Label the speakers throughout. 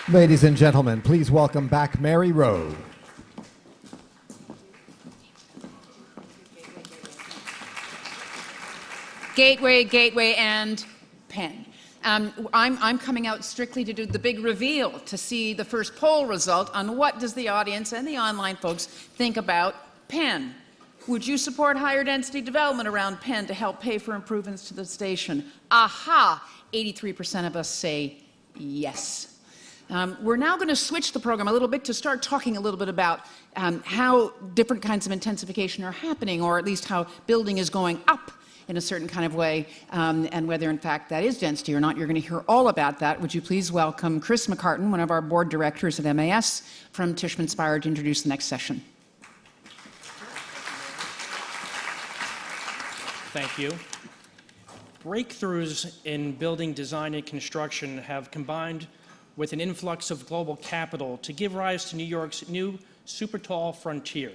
Speaker 1: Ladies and gentlemen, please welcome back Mary Rowe.
Speaker 2: Gateway, gateway, and pen. I'm coming out strictly to do the big reveal, to see the first poll result on what does the audience and the online folks think about Penn. Would you support higher density development around Penn to help pay for improvements to the station? Aha! 83% of us say yes. We're now going to switch the program a little bit to start talking a little bit about how different kinds of intensification are happening, or at least how building is going up in a certain kind of way, and whether in fact that is density or not. You're going to hear all about that. Would you please welcome Chris McCartin, one of our board directors at MAS, from Tishman Speyer, to introduce the next session.
Speaker 3: Thank you. Breakthroughs in building design and construction have combined with an influx of global capital to give rise to New York's new supertall frontier.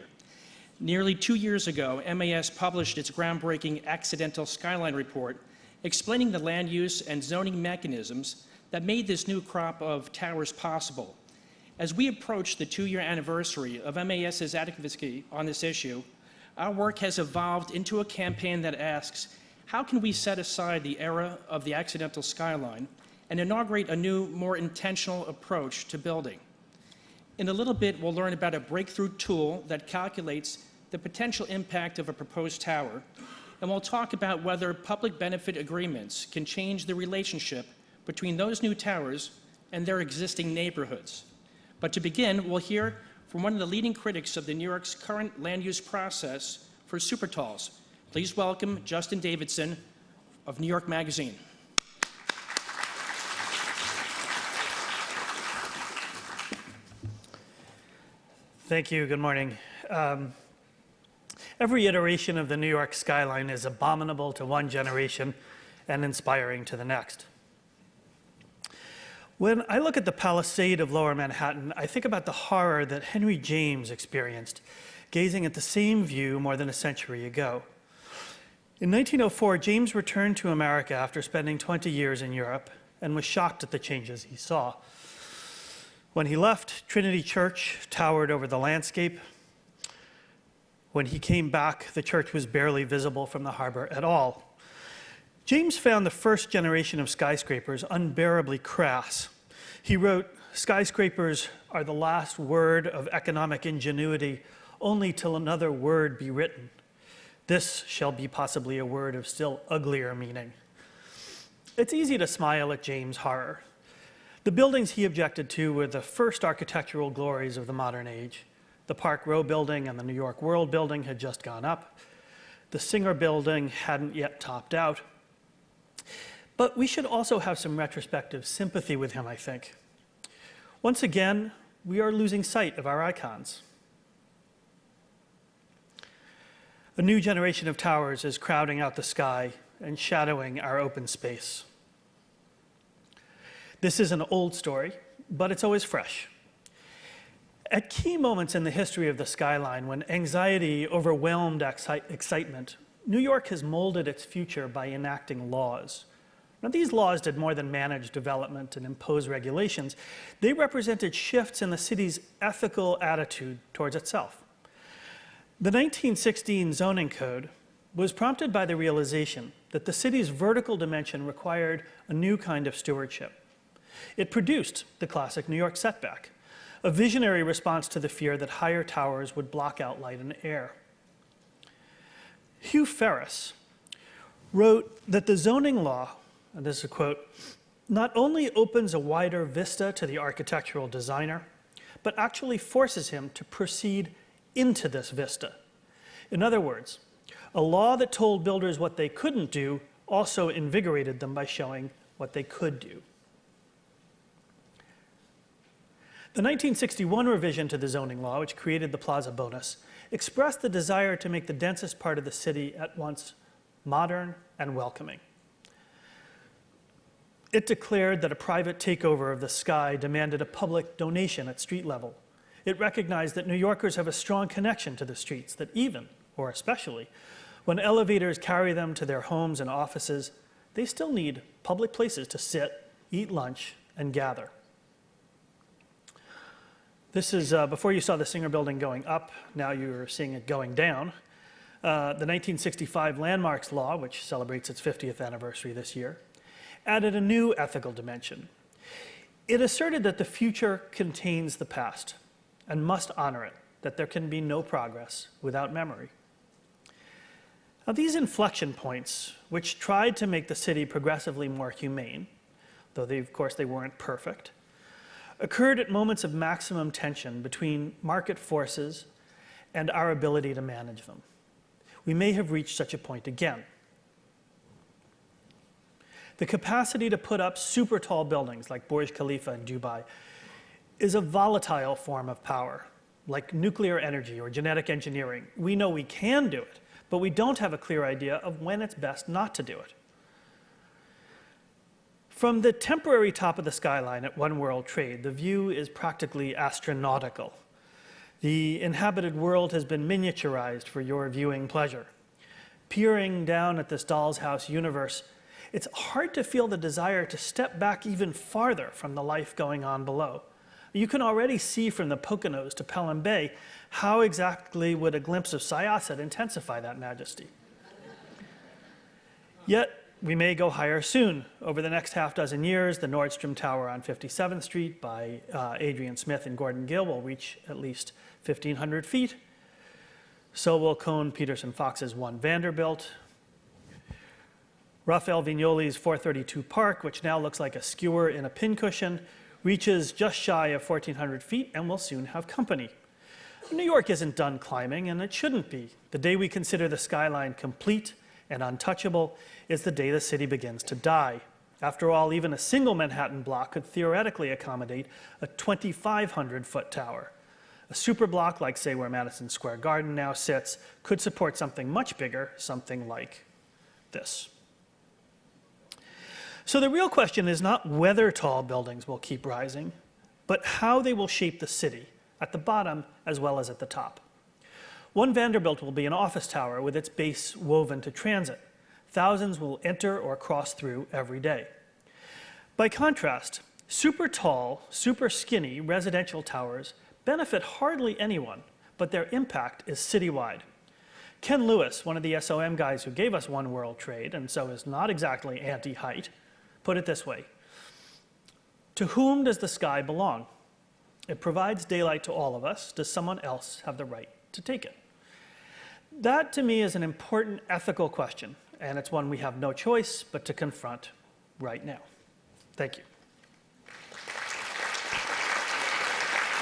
Speaker 3: Nearly 2 years ago, MAS published its groundbreaking Accidental Skyline report, explaining the land use and zoning mechanisms that made this new crop of towers possible. As we approach the 2-year anniversary of MAS's advocacy on this issue, our work has evolved into a campaign that asks, how can we set aside the era of the accidental skyline and inaugurate a new, more intentional approach to building? In a little bit, we'll learn about a breakthrough tool that calculates the potential impact of a proposed tower, and we'll talk about whether public benefit agreements can change the relationship between those new towers and their existing neighborhoods. But to begin, we'll hear from one of the leading critics of the New York's current land use process for supertalls. Please welcome Justin Davidson of New York Magazine.
Speaker 4: Thank you. Good morning. Every iteration of the New York skyline is abominable to one generation and inspiring to the next. When I look at the Palisade of Lower Manhattan, I think about the horror that Henry James experienced, gazing at the same view more than a century ago. In 1904, James returned to America after spending 20 years in Europe and was shocked at the changes he saw. When he left, Trinity Church towered over the landscape. When he came back, the church was barely visible from the harbor at all. James found the first generation of skyscrapers unbearably crass. He wrote, "Skyscrapers are the last word of economic ingenuity, only till another word be written. This shall be possibly a word of still uglier meaning." It's easy to smile at James' horror. The buildings he objected to were the first architectural glories of the modern age. The Park Row building and the New York World building had just gone up. The Singer building hadn't yet topped out. But we should also have some retrospective sympathy with him, I think. Once again, we are losing sight of our icons. A new generation of towers is crowding out the sky and shadowing our open space. This is an old story, but it's always fresh. At key moments in the history of the skyline, when anxiety overwhelmed excitement, New York has molded its future by enacting laws. Now, these laws did more than manage development and impose regulations. They represented shifts in the city's ethical attitude towards itself. The 1916 zoning code was prompted by the realization that the city's vertical dimension required a new kind of stewardship. It produced the classic New York setback, a visionary response to the fear that higher towers would block out light and air. Hugh Ferris wrote that the zoning law, and this is a quote, not only opens a wider vista to the architectural designer, but actually forces him to proceed into this vista. In other words, a law that told builders what they couldn't do also invigorated them by showing what they could do. The 1961 revision to the zoning law, which created the plaza bonus, expressed the desire to make the densest part of the city at once modern and welcoming. It declared that a private takeover of the sky demanded a public donation at street level. It recognized that New Yorkers have a strong connection to the streets, that even, or especially, when elevators carry them to their homes and offices, they still need public places to sit, eat lunch, and gather. This is before you saw the Singer Building going up, now you're seeing it going down. The 1965 Landmarks Law, which celebrates its 50th anniversary this year, added a new ethical dimension. It asserted that the future contains the past and must honor it, that there can be no progress without memory. Now, these inflection points, which tried to make the city progressively more humane, though of course they weren't perfect, occurred at moments of maximum tension between market forces and our ability to manage them. We may have reached such a point again. The capacity to put up super tall buildings like Burj Khalifa in Dubai is a volatile form of power, like nuclear energy or genetic engineering. We know we can do it, but we don't have a clear idea of when it's best not to do it. From the temporary top of the skyline at One World Trade, the view is practically astronautical. The inhabited world has been miniaturized for your viewing pleasure. Peering down at this doll's house universe, it's hard to feel the desire to step back even farther from the life going on below. You can already see from the Poconos to Pelham Bay how exactly would a glimpse of Syosset intensify that majesty. Yet, we may go higher soon. Over the next half dozen years, the Nordstrom Tower on 57th Street by Adrian Smith and Gordon Gill will reach at least 1,500 feet. So will Cone Peterson Fox's One Vanderbilt. Raphael Vignoli's 432 Park, which now looks like a skewer in a pincushion, reaches just shy of 1,400 feet and will soon have company. New York isn't done climbing, and it shouldn't be. The day we consider the skyline complete and untouchable is the day the city begins to die. After all, even a single Manhattan block could theoretically accommodate a 2,500-foot tower. A super block, like say where Madison Square Garden now sits, could support something much bigger, something like this. So the real question is not whether tall buildings will keep rising, but how they will shape the city, at the bottom as well as at the top. One Vanderbilt will be an office tower with its base woven to transit. Thousands will enter or cross through every day. By contrast, super tall, super skinny residential towers benefit hardly anyone, but their impact is citywide. Ken Lewis, one of the SOM guys who gave us One World Trade, and so is not exactly anti-height, put it this way: to whom does the sky belong? It provides daylight to all of us. Does someone else have the right to take it? That, to me, is an important ethical question, and it's one we have no choice but to confront right now. Thank you.